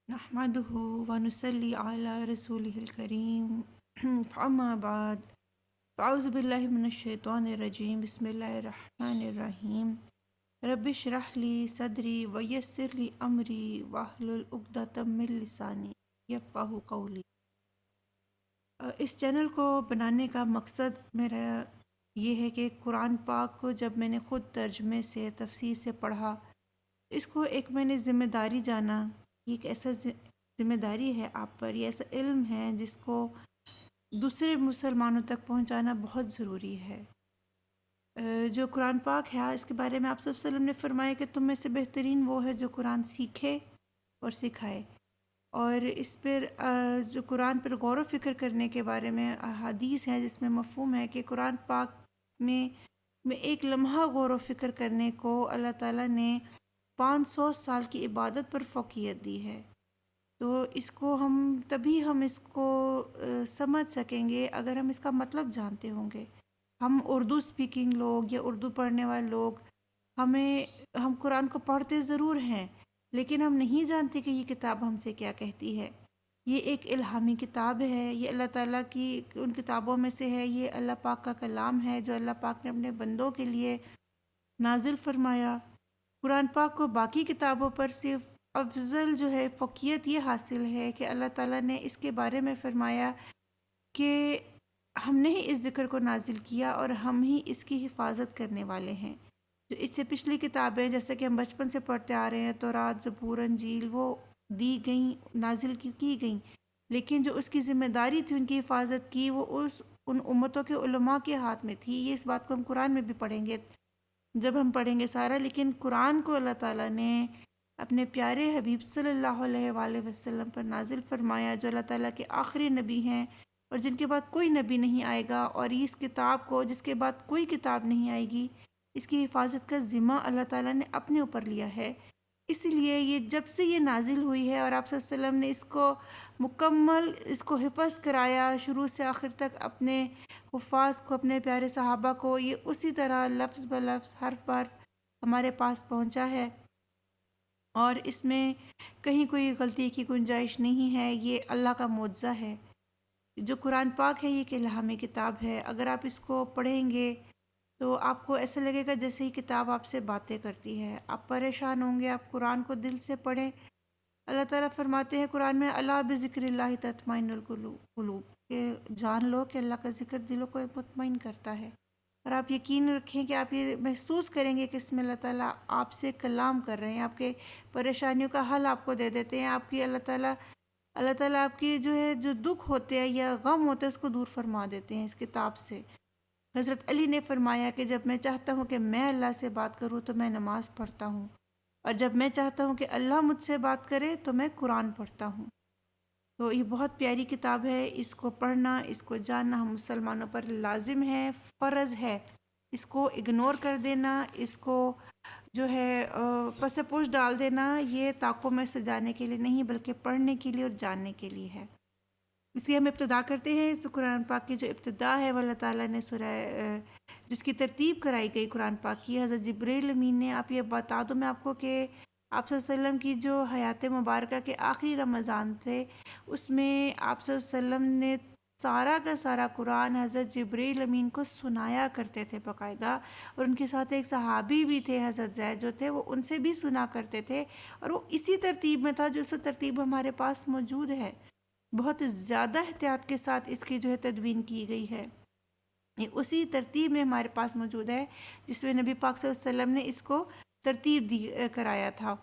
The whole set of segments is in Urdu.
نحمده ونصلي على رسوله الكريم فأما بعد فأعوذ بالله من الشيطان الرجيم بسم الله الرحمن الرحيم رب اشرح لي صدري ويسر لي أمري واحلل عقدة من لساني يفقهوا قولي۔ اس چینل کو بنانے کا مقصد میرا یہ ہے کہ قرآن پاک کو جب میں نے خود ترجمے سے تفسیر سے پڑھا، اس کو ایک میں نے ذمہ داری جانا، یہ ایک ایسا ذمہ داری ہے آپ پر، یہ ایسا علم ہے جس کو دوسرے مسلمانوں تک پہنچانا بہت ضروری ہے۔ جو قرآن پاک ہے اس کے بارے میں آپ صلی اللہ علیہ وسلم نے فرمایا کہ تم میں سے بہترین وہ ہے جو قرآن سیکھے اور سکھائے، اور اس پر جو قرآن پر غور و فکر کرنے کے بارے میں احادیث ہیں جس میں مفہوم ہے کہ قرآن پاک میں ایک لمحہ غور و فکر کرنے کو اللہ تعالیٰ نے 500 سال کی عبادت پر فوقیت دی ہے۔ تو اس کو تبھی ہم اس کو سمجھ سکیں گے اگر ہم اس کا مطلب جانتے ہوں گے۔ ہم اردو سپیکنگ لوگ یا اردو پڑھنے والے لوگ ہم قرآن کو پڑھتے ضرور ہیں، لیکن ہم نہیں جانتے کہ یہ کتاب ہم سے کیا کہتی ہے۔ یہ ایک الہامی کتاب ہے، یہ اللہ تعالیٰ کی ان کتابوں میں سے ہے، یہ اللہ پاک کا کلام ہے جو اللہ پاک نے اپنے بندوں کے لیے نازل فرمایا۔ قرآن پاک کو باقی کتابوں پر صرف افضل جو ہے فوقیت یہ حاصل ہے کہ اللہ تعالیٰ نے اس کے بارے میں فرمایا کہ ہم نے ہی اس ذکر کو نازل کیا اور ہم ہی اس کی حفاظت کرنے والے ہیں۔ جو اس سے پچھلی کتابیں جیسے کہ ہم بچپن سے پڑھتے آ رہے ہیں، تورات، زبور، انجیل، وہ دی گئیں، نازل کی گئیں، لیکن جو اس کی ذمہ داری تھی ان کی حفاظت کی، وہ ان امتوں کے علماء کے ہاتھ میں تھی۔ یہ اس بات کو ہم قرآن میں بھی پڑھیں گے جب ہم پڑھیں گے سارا، لیکن قرآن کو اللہ تعالیٰ نے اپنے پیارے حبیب صلی اللہ علیہ وآلہ وسلم پر نازل فرمایا جو اللہ تعالیٰ کے آخری نبی ہیں اور جن کے بعد کوئی نبی نہیں آئے گا، اور اس کتاب کو جس کے بعد کوئی کتاب نہیں آئے گی، اس کی حفاظت کا ذمہ اللہ تعالیٰ نے اپنے اوپر لیا ہے۔ اس لیے یہ جب سے یہ نازل ہوئی ہے اور آپ صلی اللہ علیہ وسلم نے اس کو مکمل اس کو حفظ کرایا شروع سے آخر تک اپنے حفاظ کو، اپنے پیارے صحابہ کو، یہ اسی طرح لفظ بلفظ حرف بحرف ہمارے پاس پہنچا ہے، اور اس میں کہیں کوئی غلطی کی گنجائش نہیں ہے۔ یہ اللہ کا معجزہ ہے۔ جو قرآن پاک ہے یہ ایک الہامی کتاب ہے۔ اگر آپ اس کو پڑھیں گے تو آپ کو ایسا لگے گا جیسے ہی کتاب آپ سے باتیں کرتی ہے، آپ پریشان ہوں گے۔ آپ قرآن کو دل سے پڑھیں۔ اللہ تعالیٰ فرماتے ہیں قرآن میں، الا بذکر اللہ تطمئن القلوب، کہ جان لو کہ اللہ کا ذکر دلوں کو مطمئن کرتا ہے، اور آپ یقین رکھیں کہ آپ یہ محسوس کریں گے کہ اس میں اللہ تعالیٰ آپ سے کلام کر رہے ہیں، آپ کے پریشانیوں کا حل آپ کو دے دیتے ہیں، آپ کی اللہ تعالیٰ آپ کی جو دکھ ہوتے ہیں یا غم ہوتے ہیں اس کو دور فرما دیتے ہیں اس کتاب سے۔ حضرت علی نے فرمایا کہ جب میں چاہتا ہوں کہ میں اللہ سے بات کروں تو میں نماز پڑھتا ہوں، اور جب میں چاہتا ہوں کہ اللہ مجھ سے بات کرے تو میں قرآن پڑھتا ہوں۔ تو یہ بہت پیاری کتاب ہے، اس کو پڑھنا، اس کو جاننا ہم مسلمانوں پر لازم ہے، فرض ہے۔ اس کو اگنور کر دینا، اس کو جو ہے پس پوش ڈال دینا، یہ طاقوں میں سجانے کے لیے نہیں بلکہ پڑھنے کے لیے اور جاننے کے لیے ہے۔ اس لیے ہم ابتدا کرتے ہیں۔ اس قرآن پاک کی جو ابتدا ہے وہ اللہ تعالیٰ نے جس کی ترتیب کرائی گئی قرآن پاک کی، حضرت جبریل امین نے، آپ یہ بتا دوں میں آپ کو کہ آپ صلی اللہ علیہ وسلم کی جو حیات مبارکہ کے آخری رمضان تھے، اس میں آپ صلی اللہ علیہ وسلم نے سارا کا سارا قرآن حضرت جبریل امین کو سنایا کرتے تھے باقاعدہ، اور ان کے ساتھ ایک صحابی بھی تھے حضرت زید جو تھے، وہ ان سے بھی سنا کرتے تھے، اور وہ اسی ترتیب میں تھا جو ترتیب ہمارے پاس موجود ہے۔ بہت زیادہ احتیاط کے ساتھ اس کی تدوین کی گئی ہے، یہ اسی ترتیب میں ہمارے پاس موجود ہے جس میں نبی پاک صلی اللہ علیہ وسلم نے اس کو ترتیب کرایا تھا۔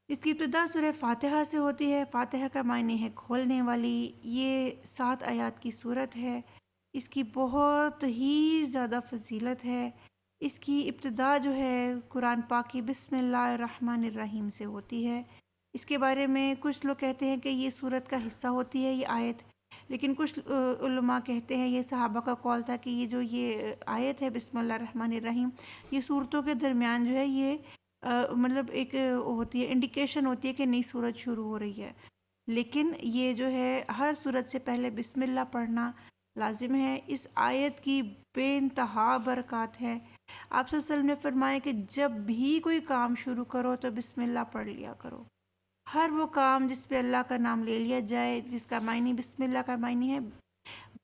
اس کی ابتدا سورہ فاتحہ سے ہوتی ہے۔ فاتحہ کا معنی ہے کھولنے والی۔ یہ 7 آیات کی صورت ہے۔ اس کی بہت ہی زیادہ فضیلت ہے۔ اس کی ابتدا جو ہے قرآن پاک کی بسم اللہ الرحمن الرحیم سے ہوتی ہے۔ اس کے بارے میں کچھ لوگ کہتے ہیں کہ یہ سورت کا حصہ ہوتی ہے یہ آیت، لیکن کچھ علماء کہتے ہیں، یہ صحابہ کا قول تھا کہ یہ آیت ہے بسم اللہ الرحمن الرحیم، یہ صورتوں کے درمیان جو ہے یہ مطلب ایک ہوتی ہے، انڈیکیشن ہوتی ہے کہ نئی صورت شروع ہو رہی ہے، لیکن یہ جو ہے ہر صورت سے پہلے بسم اللہ پڑھنا لازم ہے۔ اس آیت کی بے انتہا برکات ہے۔ آپ صلی اللہ علیہ وسلم نے فرمایا کہ جب بھی کوئی کام شروع کرو تو بسم اللہ پڑھ لیا کرو۔ ہر وہ کام جس پہ اللہ کا نام لے لیا جائے، جس کا معنی بسم اللہ کا معنی ہے،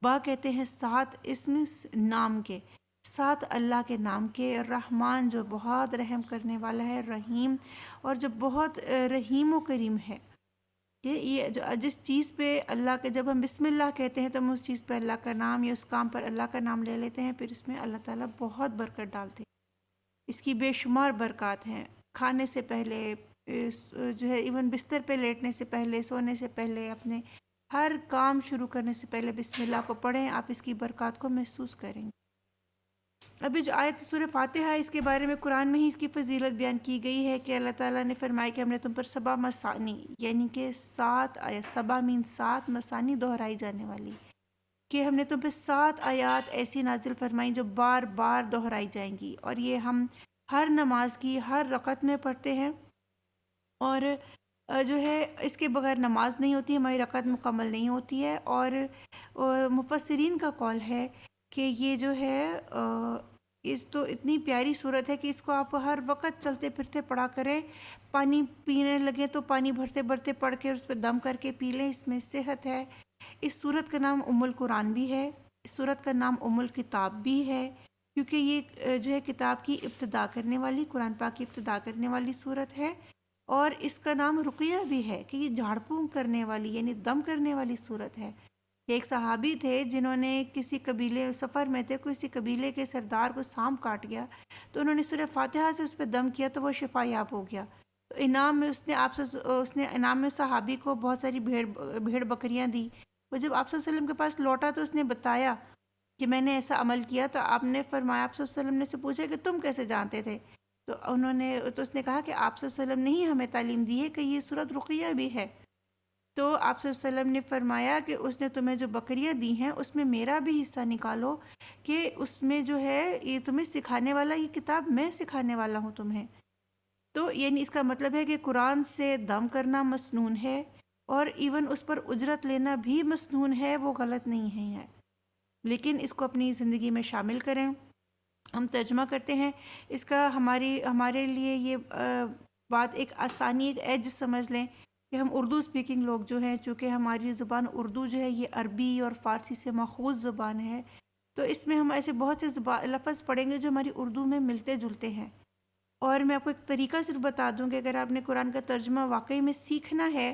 با کہتے ہیں 7 اسم نام کے، 7 اللہ کے نام کے، رحمان جو بہت رحم کرنے والا ہے، رحیم اور جو بہت رحیم و کریم ہے، کہ یہ جو جس چیز پہ اللہ کے جب ہم بسم اللہ کہتے ہیں تو ہم اس چیز پہ اللہ کا نام یا اس کام پر اللہ کا نام لے لیتے ہیں، پھر اس میں اللہ تعالیٰ بہت برکت ڈالتے ہیں، اس کی بے شمار برکات ہیں۔ کھانے سے پہلے جو ہے ایون بستر پہ لیٹنے سے پہلے، سونے سے پہلے، اپنے ہر کام شروع کرنے سے پہلے بسم اللہ کو پڑھیں، آپ اس کی برکات کو محسوس کریں گے۔ ابھی جو آیت سورہ فاتحہ ہے، اس کے بارے میں قرآن میں ہی اس کی فضیلت بیان کی گئی ہے کہ اللہ تعالیٰ نے فرمایا کہ ہم نے تم پر 7 مثانی، یعنی کہ 7 آیات، 7 مین 7 مثانی دہرائی جانے والی، کہ ہم نے تم پہ 7 آیات ایسی نازل فرمائی جو بار بار دہرائی جائیں گی، اور یہ ہم ہر نماز کی ہر رکعت میں پڑھتے ہیں، اور جو ہے اس کے بغیر نماز نہیں ہوتی، ہماری رکعت مکمل نہیں ہوتی ہے۔ اور مفسرین کا قول ہے کہ یہ جو ہے اس تو اتنی پیاری صورت ہے کہ اس کو آپ ہر وقت چلتے پھرتے پڑھا کریں، پانی پینے لگے تو پانی بھرتے بھرتے پڑھ کے اس پہ دم کر کے پی لیں، اس میں صحت ہے۔ اس صورت کا نام ام القرآن بھی ہے، اس صورت کا نام ام الکتاب بھی ہے، کیونکہ یہ جو ہے کتاب کی ابتدا کرنے والی، قرآن پاک کی ابتدا کرنے والی صورت ہے، اور اس کا نام رقیہ بھی ہے کہ یہ جھاڑ پھونک کرنے والی یعنی دم کرنے والی صورت ہے۔ یہ ایک صحابی تھے جنہوں نے کسی قبیلے سفر میں تھے، کسی قبیلے کے سردار کو سانپ کاٹ گیا تو انہوں نے سورہ فاتحہ سے اس پہ دم کیا تو وہ شفا یاب ہو گیا۔ تو انعام میں اس نے انعام میں صحابی کو بہت ساری بھیڑ بکریاں دی۔ وہ جب آپ صلی اللہ علیہ وسلم کے پاس لوٹا تو اس نے بتایا کہ میں نے ایسا عمل کیا، تو آپ نے فرمایا، آپ صلی اللہ علیہ وسلم نے سے پوچھا کہ تم کیسے جانتے تھے؟ تو اس نے کہا کہ آپ صلی اللہ علیہ وسلم نے ہی ہمیں تعلیم دی ہے کہ یہ سورت رقیہ بھی ہے۔ تو آپ صلی اللہ علیہ وسلم نے فرمایا کہ اس نے تمہیں جو بکریاں دی ہیں اس میں میرا بھی حصہ نکالو، کہ اس میں جو ہے یہ تمہیں سکھانے والا، یہ کتاب میں سکھانے والا ہوں تمہیں۔ تو یعنی اس کا مطلب ہے کہ قرآن سے دم کرنا مسنون ہے، اور ایون اس پر اجرت لینا بھی مسنون ہے، وہ غلط نہیں ہے، لیکن اس کو اپنی زندگی میں شامل کریں۔ ہم ترجمہ کرتے ہیں اس کا، ہمارے لیے یہ بات ایک آسانی، ایک ایج سمجھ لیں کہ ہم اردو اسپیکنگ لوگ جو ہیں، چونکہ ہماری زبان اردو جو ہے یہ عربی اور فارسی سے ماخوذ زبان ہے، تو اس میں ہم ایسے بہت سے لفظ پڑھیں گے جو ہماری اردو میں ملتے جلتے ہیں۔ اور میں آپ کو ایک طریقہ صرف بتا دوں کہ اگر آپ نے قرآن کا ترجمہ واقعی میں سیکھنا ہے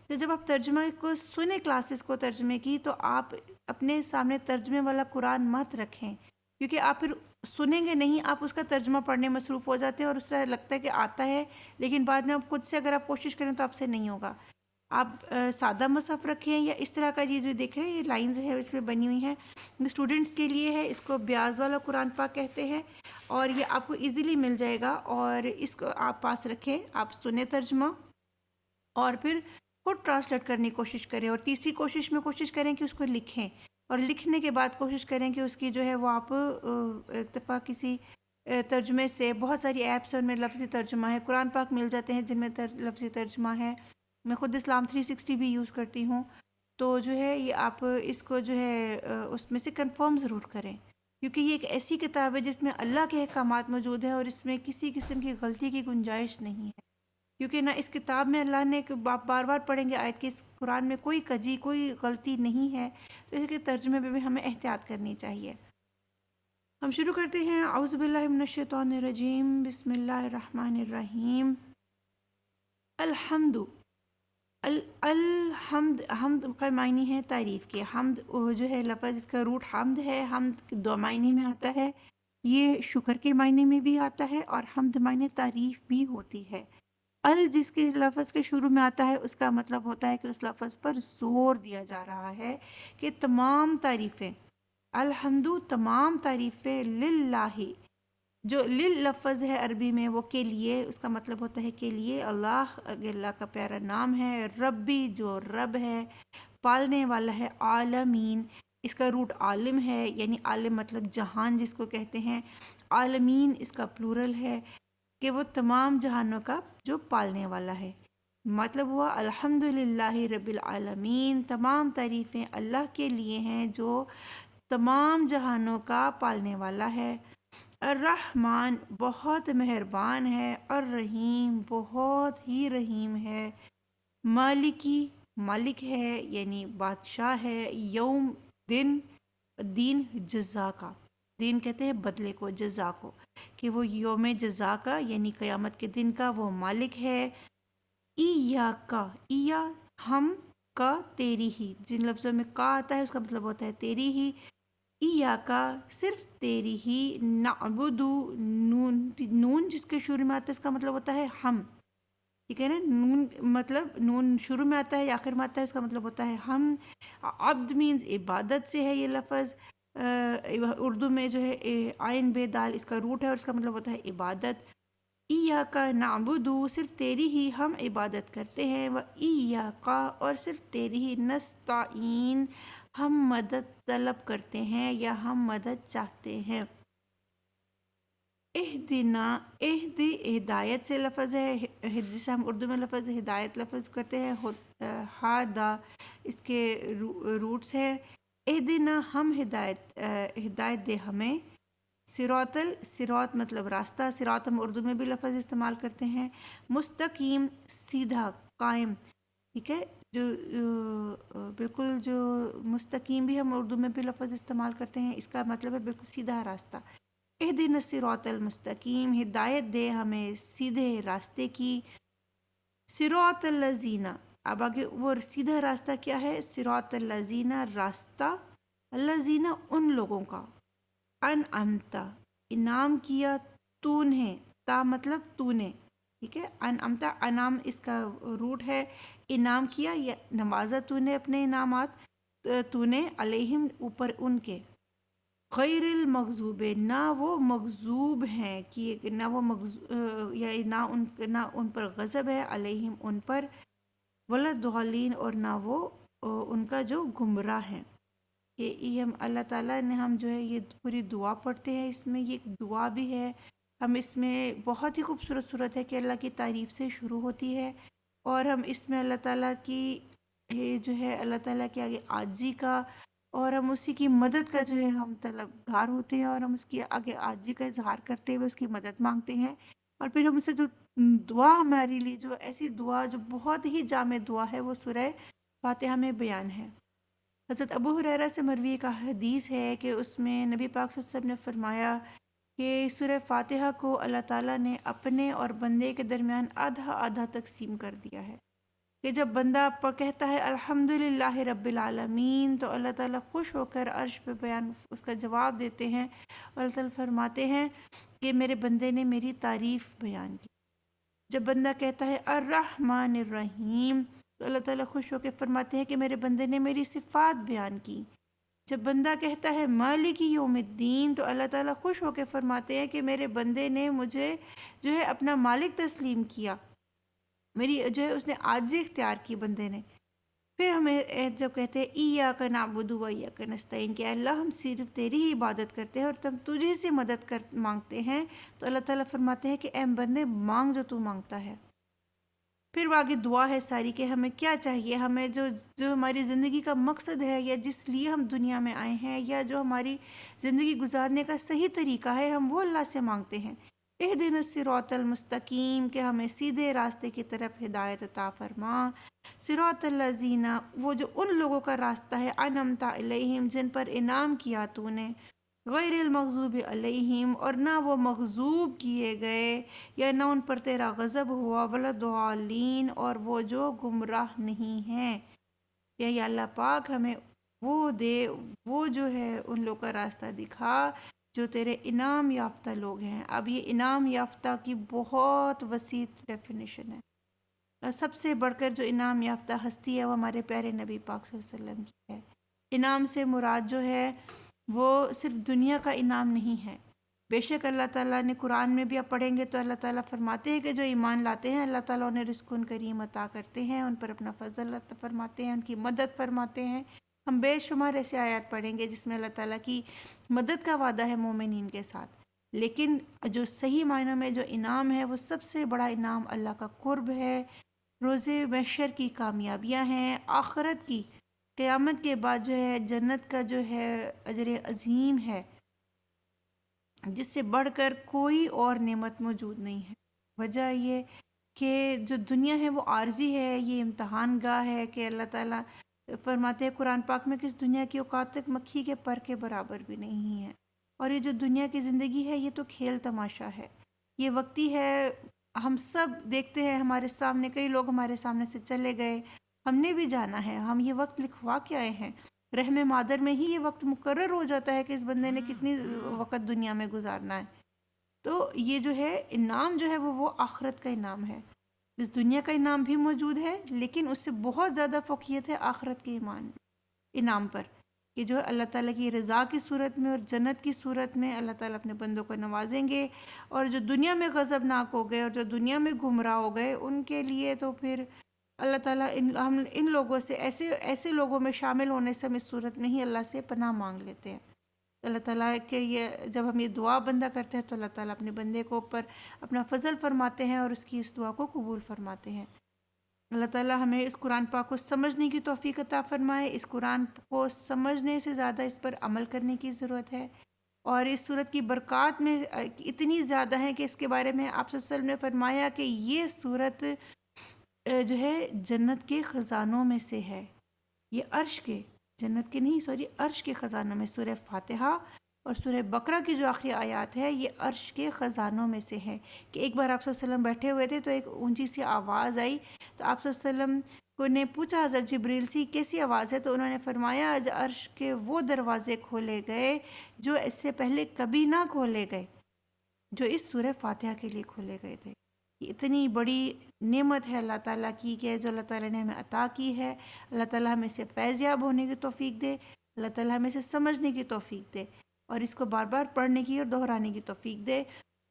تو جب آپ ترجمہ کو سنیں، کلاسز کو ترجمے کی، تو آپ اپنے سامنے ترجمے والا قرآن مت رکھیں، کیونکہ آپ پھر سنیں گے نہیں، آپ اس کا ترجمہ پڑھنے مصروف ہو جاتے ہیں اور اس طرح لگتا ہے کہ آتا ہے، لیکن بعد میں آپ خود سے اگر آپ کوشش کریں تو آپ سے نہیں ہوگا۔ آپ سادہ مصحف رکھیں، یا اس طرح کا یہ جو دیکھ رہے ہیں یہ لائنز ہے اس میں بنی ہوئی ہیں، اسٹوڈنٹس کے لیے ہے، اس کو بیاض والا قرآن پاک کہتے ہیں، اور یہ آپ کو ایزیلی مل جائے گا، اور اس کو آپ پاس رکھیں، آپ سنیں ترجمہ اور پھر خود ٹرانسلیٹ کرنے کی کوشش کریں، اور تیسری کوشش میں کوشش کریں کہ اس کو لکھیں، اور لکھنے کے بعد کوشش کریں کہ اس کی جو ہے وہ آپ ایک دفعہ کسی ترجمے سے، بہت ساری ایپس ہیں ان میں لفظی ترجمہ ہے، قرآن پاک مل جاتے ہیں جن میں لفظی ترجمہ ہے، میں خود اسلام 360 بھی یوز کرتی ہوں، تو جو ہے یہ آپ اس کو جو ہے اس میں سے کنفرم ضرور کریں، کیونکہ یہ ایک ایسی کتاب ہے جس میں اللہ کے احکامات موجود ہیں اور اس میں کسی قسم کی غلطی کی گنجائش نہیں ہے، کیونکہ نہ اس کتاب میں اللہ نے بار بار پڑھیں گے آیت کہ اس قرآن میں کوئی کجی، کوئی غلطی نہیں ہے، تو اس کے ترجمے میں بھی ہمیں احتیاط کرنی چاہیے۔ ہم شروع کرتے ہیں، اعوذ باللہ من الشیطان الرجیم، بسم اللہ الرحمن الرحیم۔ الحمد، الحمد، حمد کا معنی ہے تعریف کی، حمد جو ہے لفظ اس کا روٹ حمد ہے، حمد 2 معنی میں آتا ہے، یہ شکر کے معنی میں بھی آتا ہے اور حمد معنی تعریف بھی ہوتی ہے۔ جس کے لفظ کے شروع میں آتا ہے اس کا مطلب ہوتا ہے کہ اس لفظ پر زور دیا جا رہا ہے کہ تمام تعریفیں، الحمد تمام تعریفیں، للہ، جو لل لفظ ہے عربی میں وہ کے لیے، اس کا مطلب ہوتا ہے کے لیے، اللہ کا پیارا نام ہے، ربی جو رب ہے، پالنے والا ہے، عالمین، اس کا روٹ عالم ہے، یعنی عالم مطلب جہان جس کو کہتے ہیں، عالمین اس کا پلورل ہے کہ وہ تمام جہانوں کا جو پالنے والا ہے، مطلب ہوا الحمدللہ رب العالمین، تمام تعریفیں اللہ کے لیے ہیں جو تمام جہانوں کا پالنے والا ہے، الرحمن بہت مہربان ہے، الرحیم بہت ہی رحیم ہے، مالکی مالک ہے یعنی بادشاہ ہے، یوم دن، دین جزا کا، دین کہتے ہیں بدلے کو، جزا کو، کہ وہ یوم جزا کا یعنی قیامت کے دن کا وہ مالک ہے۔ ایا کا، ایا ہم، کا تیری ہی، جن لفظوں میں کا آتا ہے اس کا مطلب ہوتا ہے تیری ہی، ایا کا صرف تیری ہی، نعبدو، نون جس کے شروع میں آتا ہے اس کا مطلب ہوتا ہے ہم، ٹھیک ہے نا، نون مطلب نون شروع میں آتا ہے یا آخر میں آتا ہے اس کا مطلب ہوتا ہے ہم۔ عبد مینز عبادت سے ہے یہ لفظ، اردو میں جو ہے عین بے دال اس کا روٹ ہے اور اس کا مطلب ہوتا ہے عبادت۔ ایاک نعبدو صرف تیری ہی ہم عبادت کرتے ہیں، و ایاک اور صرف تیری ہی نستعین ہم مدد طلب کرتے ہیں یا ہم مدد چاہتے ہیں۔ اہدنا، اہد ہدایت سے لفظ ہے، جسے ہم اردو میں لفظ ہدایت لفظ کرتے ہیں، ہادا اس کے روٹس ہے۔ اہدنا ہم ہدایت دے ہمیں، صراط مطلب راستہ، صراط ہم اردو میں بھی لفظ استعمال کرتے ہیں، مستقیم سیدھا قائم، ٹھیک ہے، جو بالکل جو مستقیم بھی ہم اردو میں بھی لفظ استعمال کرتے ہیں، اس کا مطلب ہے بالکل سیدھا راستہ۔ اہدنا الصراط المستقیم ہدایت دے ہمیں سیدھے راستے کی، صراط الذین، اب آگے وہ سیدھا راستہ کیا ہے، صراط الذین راستہ، الذین ان لوگوں کا، انعمتا انعام کیا تو نے، تا مطلب تو نے، ٹھیک ہے، انعمتا انعام اس کا روٹ ہے، انعام کیا یا نوازا تو نے اپنے انعامات، تو نے علیہم اوپر ان کے، غیر المغضوب نہ وہ مغضوب ہیں کہ نہ وہ یا نہ ان پر غضب ہے، علیہم ان پر، ولا الضالین اور نہ وہ ان کا جو گمراہ ہیں۔ یہ ہم اللہ تعالیٰ نے ہم جو ہے یہ پوری دعا پڑھتے ہیں، اس میں یہ ایک دعا بھی ہے، ہم اس میں بہت ہی خوبصورت صورت ہے کہ اللہ کی تعریف سے شروع ہوتی ہے، اور ہم اس میں اللہ تعالیٰ کی جو ہے اللہ تعالیٰ کے آگے عاجزی کا اور ہم اسی کی مدد کا جو ہے ہم طلبگار ہوتے ہیں، اور ہم اس کی آگے عاجزی کا اظہار کرتے ہوئے اس کی مدد مانگتے ہیں، اور پھر ہم اسے جو دعا ہمارے لیے جو ایسی دعا جو بہت ہی جامع دعا ہے وہ سورہ فاتحہ میں بیان ہے۔ حضرت ابو ہریرہ سے مروی کا حدیث ہے کہ اس میں نبی پاک صلی اللہ علیہ وسلم نے فرمایا کہ سورہ فاتحہ کو اللہ تعالیٰ نے اپنے اور بندے کے درمیان آدھا آدھا تقسیم کر دیا ہے، کہ جب بندہ کہتا ہے الحمدللہ رب العالمین تو اللہ تعالیٰ خوش ہو کر عرش پہ بیان اس کا جواب دیتے ہیں، اور اللہ تعالیٰ فرماتے ہیں کہ میرے بندے نے میری تعریف بیان کی۔ جب بندہ کہتا ہے الرحمن الرحیم تو اللہ تعالیٰ خوش ہو کے فرماتے ہیں کہ میرے بندے نے میری صفات بیان کی۔ جب بندہ کہتا ہے مالک یوم الدین تو اللہ تعالیٰ خوش ہو کے فرماتے ہیں کہ میرے بندے نے مجھے جو ہے اپنا مالک تسلیم کیا، میری جو ہے اس نے عاجزی اختیار کی بندے نے۔ پھر ہمیں جب کہتے ہیں ایاک نعبد و ایاک نستعین کہ اللہ ہم صرف تیری ہی عبادت کرتے ہیں اور تم تجھے سے مدد مانگتے ہیں، تو اللہ تعالیٰ فرماتے ہیں کہ اے بندے مانگ جو تو مانگتا ہے۔ پھر وہ آگے دعا ہے ساری کہ ہمیں کیا چاہیے، ہمیں جو ہماری زندگی کا مقصد ہے یا جس لیے ہم دنیا میں آئے ہیں یا جو ہماری زندگی گزارنے کا صحیح طریقہ ہے ہم وہ اللہ سے مانگتے ہیں۔ اہدنا الصراط المستقیم کہ ہمیں سیدھے راستے کی طرف ہدایت عطا فرما، صراط الذین وہ جو ان لوگوں کا راستہ ہے، انعمت علیہم جن پر انعام کیا تو نے، غیر المغضوب علیہم اور نہ وہ مغضوب کیے گئے یا نہ ان پر تیرا غضب ہوا، ولا الضالین اور وہ جو گمراہ نہیں ہیں۔ یا اللہ پاک ہمیں وہ دے، وہ جو ہے ان لوگوں کا راستہ دکھا جو تیرے انعام یافتہ لوگ ہیں۔ اب یہ انعام یافتہ کی بہت وسیع ڈیفینیشن ہے، سب سے بڑھ کر جو انعام یافتہ ہستی ہے وہ ہمارے پیارے نبی پاک صلی اللہ علیہ وسلم کی ہے۔ انعام سے مراد جو ہے وہ صرف دنیا کا انعام نہیں ہے، بے شک اللہ تعالیٰ نے قرآن میں بھی آپ پڑھیں گے تو اللہ تعالیٰ فرماتے ہیں کہ جو ایمان لاتے ہیں اللہ تعالیٰ انہیں رزق کریم عطا کرتے ہیں، ان پر اپنا فضل عطا فرماتے ہیں، ان کی مدد فرماتے ہیں۔ ہم بے شمار ایسے آیات پڑھیں گے جس میں اللہ تعالیٰ کی مدد کا وعدہ ہے مومنین کے ساتھ، لیکن جو صحیح معنوں میں جو انعام ہے وہ سب سے بڑا انعام اللہ کا قرب ہے، روز محشر کی کامیابیاں ہیں، آخرت کی قیامت کے بعد جو ہے جنت کا جو ہے اجر عظیم ہے جس سے بڑھ کر کوئی اور نعمت موجود نہیں ہے۔ وجہ یہ کہ جو دنیا ہے وہ عارضی ہے، یہ امتحان گاہ ہے، کہ اللہ تعالیٰ فرماتے ہیں قرآن پاک میں کہ اس دنیا کی اوقات تک مکھی کے پر کے برابر بھی نہیں ہے، اور یہ جو دنیا کی زندگی ہے یہ تو کھیل تماشا ہے، یہ وقتی ہے۔ ہم سب دیکھتے ہیں ہمارے سامنے کئی لوگ ہمارے سامنے سے چلے گئے، ہم نے بھی جانا ہے، ہم یہ وقت لکھوا کے آئے ہیں، رحم مادر میں ہی یہ وقت مقرر ہو جاتا ہے کہ اس بندے نے کتنی وقت دنیا میں گزارنا ہے۔ تو یہ جو ہے انعام جو ہے وہ آخرت کا انعام ہے۔ اس دنیا کا انعام بھی موجود ہے، لیکن اس سے بہت زیادہ فوقیت ہے آخرت کے انعام پر، کہ جو اللہ تعالیٰ کی رضا کی صورت میں اور جنت کی صورت میں اللہ تعالیٰ اپنے بندوں کو نوازیں گے، اور جو دنیا میں غضبناک ہو گئے اور جو دنیا میں گمراہ ہو گئے ان کے لیے تو پھر اللہ تعالیٰ ہم ان لوگوں سے ایسے لوگوں میں شامل ہونے سے ہم اس صورت میں ہی اللہ سے پناہ مانگ لیتے ہیں۔ اللہ تعالیٰ کے یہ جب ہم یہ دعا بندہ کرتے ہیں تو اللہ تعالیٰ اپنے بندے کو اوپر اپنا فضل فرماتے ہیں اور اس کی اس دعا کو قبول فرماتے ہیں۔ اللہ تعالیٰ ہمیں اس قرآن پاک کو سمجھنے کی توفیق عطا فرمائے۔ اس قرآن کو سمجھنے سے زیادہ اس پر عمل کرنے کی ضرورت ہے، اور اس صورت کی برکات میں اتنی زیادہ ہیں کہ اس کے بارے میں آپ صلی اللہ علیہ وسلم نے فرمایا کہ یہ صورت جو ہے جنت کے خزانوں میں سے ہے، یہ عرش کے، جنت کے نہیں سوری عرش کے خزانوں میں۔ سورہ فاتحہ اور سورہ بقرہ کی جو آخری آیات ہے یہ عرش کے خزانوں میں سے ہے، کہ ایک بار آپ صلی اللہ علیہ وسلم بیٹھے ہوئے تھے تو ایک اونچی سی آواز آئی، تو آپ صلی اللہ علیہ وسلم کو نے پوچھا حضرت جبریل سے کیسی آواز ہے، تو انہوں نے فرمایا آج عرش کے وہ دروازے کھولے گئے جو اس سے پہلے کبھی نہ کھولے گئے، جو اس سورہ فاتحہ کے لیے کھولے گئے تھے۔ یہ اتنی بڑی نعمت ہے اللہ تعالیٰ کی کہ جو اللہ تعالیٰ نے ہمیں عطا کی ہے۔ اللہ تعالیٰ ہمیں سے فیضیاب ہونے کی توفیق دے، اللہ تعالیٰ ہمیں سے سمجھنے کی توفیق دے، اور اس کو بار بار پڑھنے کی اور دہرانے کی توفیق دے۔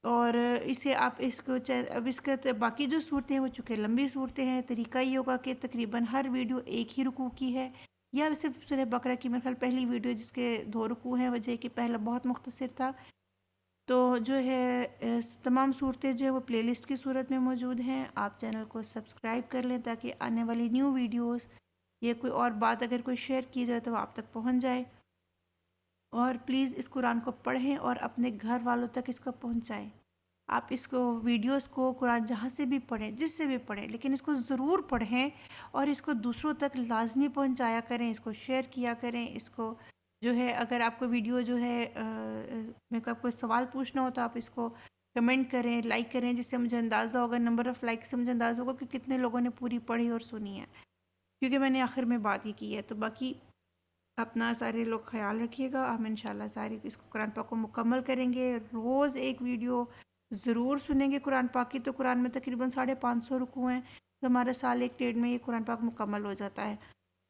اور اسے آپ اس کو اب اس کا باقی جو صورتیں ہیں وہ چونکہ لمبی صورتیں ہیں، طریقہ یہ ہوگا کہ تقریباً ہر ویڈیو ایک ہی رکوع کی ہے، یا صرف سورہ بقرہ کی میرے خیال پہلی ویڈیو جس کے 2 رکوع ہیں، وجہ کہ پہلا بہت مختصر تھا۔ تو جو ہے تمام صورتیں جو ہے وہ پلے لسٹ کی صورت میں موجود ہیں۔ آپ چینل کو سبسکرائب کر لیں تاکہ آنے والی نیو ویڈیوز یا کوئی اور بات اگر کوئی شیئر کی جائے تو وہ آپ تک پہنچ جائے، اور پلیز اس قرآن کو پڑھیں اور اپنے گھر والوں تک اس کو پہنچائیں۔ آپ اس کو ویڈیوز کو قرآن جہاں سے بھی پڑھیں، جس سے بھی پڑھیں، لیکن اس کو ضرور پڑھیں اور اس کو دوسروں تک لازمی پہنچایا کریں، اس کو شیئر کیا کریں۔ اس کو جو ہے اگر آپ کو ویڈیو جو ہے میں کو کوئی سوال پوچھنا ہو تو آپ اس کو کمنٹ کریں، لائک کریں، جس سے مجھے اندازہ ہوگا، نمبر آف لائک سے مجھے اندازہ ہوگا کہ کتنے لوگوں نے پوری پڑھی اور سنی ہے، کیونکہ میں نے آخر میں بات ہی کی ہے۔ تو باقی اپنا سارے لوگ خیال رکھیے گا، ہم انشاءاللہ ساری اس کو قرآن پاک کو مکمل کریں گے۔ روز ایک ویڈیو ضرور سنیں گے قرآن پاک کی، تو قرآن میں تقریباً 550 رکوع ہیں، تو ہمارا سال 1 ڈیڑھ میں یہ قرآن پاک مکمل ہو جاتا ہے۔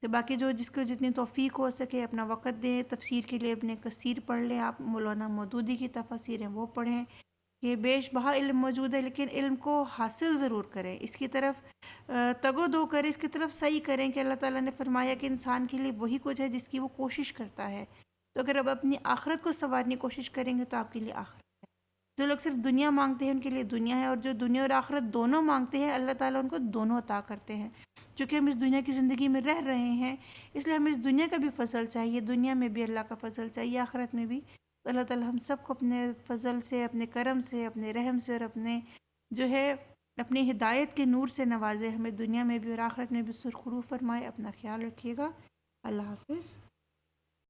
تو باقی جو جس کو جتنی توفیق ہو سکے اپنا وقت دیں، تفسیر کے لیے ابن کثیر پڑھ لیں، آپ مولانا مودودی کی تفاسیر ہیں وہ پڑھیں، یہ بیش بہا علم موجود ہے، لیکن علم کو حاصل ضرور کریں، اس کی طرف تگ و دو کریں، اس کی طرف صحیح کریں، کہ اللہ تعالیٰ نے فرمایا کہ انسان کے لیے وہی کچھ ہے جس کی وہ کوشش کرتا ہے۔ تو اگر آپ اپنی آخرت کو سنوارنے کی کوشش کریں گے تو آپ کے لیے آخرت ہے۔ جو لوگ صرف دنیا مانگتے ہیں ان کے لیے دنیا ہے، اور جو دنیا اور آخرت دونوں مانگتے ہیں اللہ تعالیٰ ان کو دونوں عطا کرتے ہیں۔ چونکہ ہم اس دنیا کی زندگی میں رہ رہے ہیں، اس لیے ہمیں اس دنیا کا بھی فضل چاہیے، دنیا میں بھی اللہ کا فضل چاہیے، آخرت میں بھی۔ تو اللہ تعالیٰ ہم سب کو اپنے فضل سے، اپنے کرم سے، اپنے رحم سے، اور اپنے جو ہے اپنی ہدایت کے نور سے نوازے، ہمیں دنیا میں بھی اور آخرت میں بھی سرخرو فرمائے۔ اپنا خیال رکھیے گا۔ اللہ حافظ۔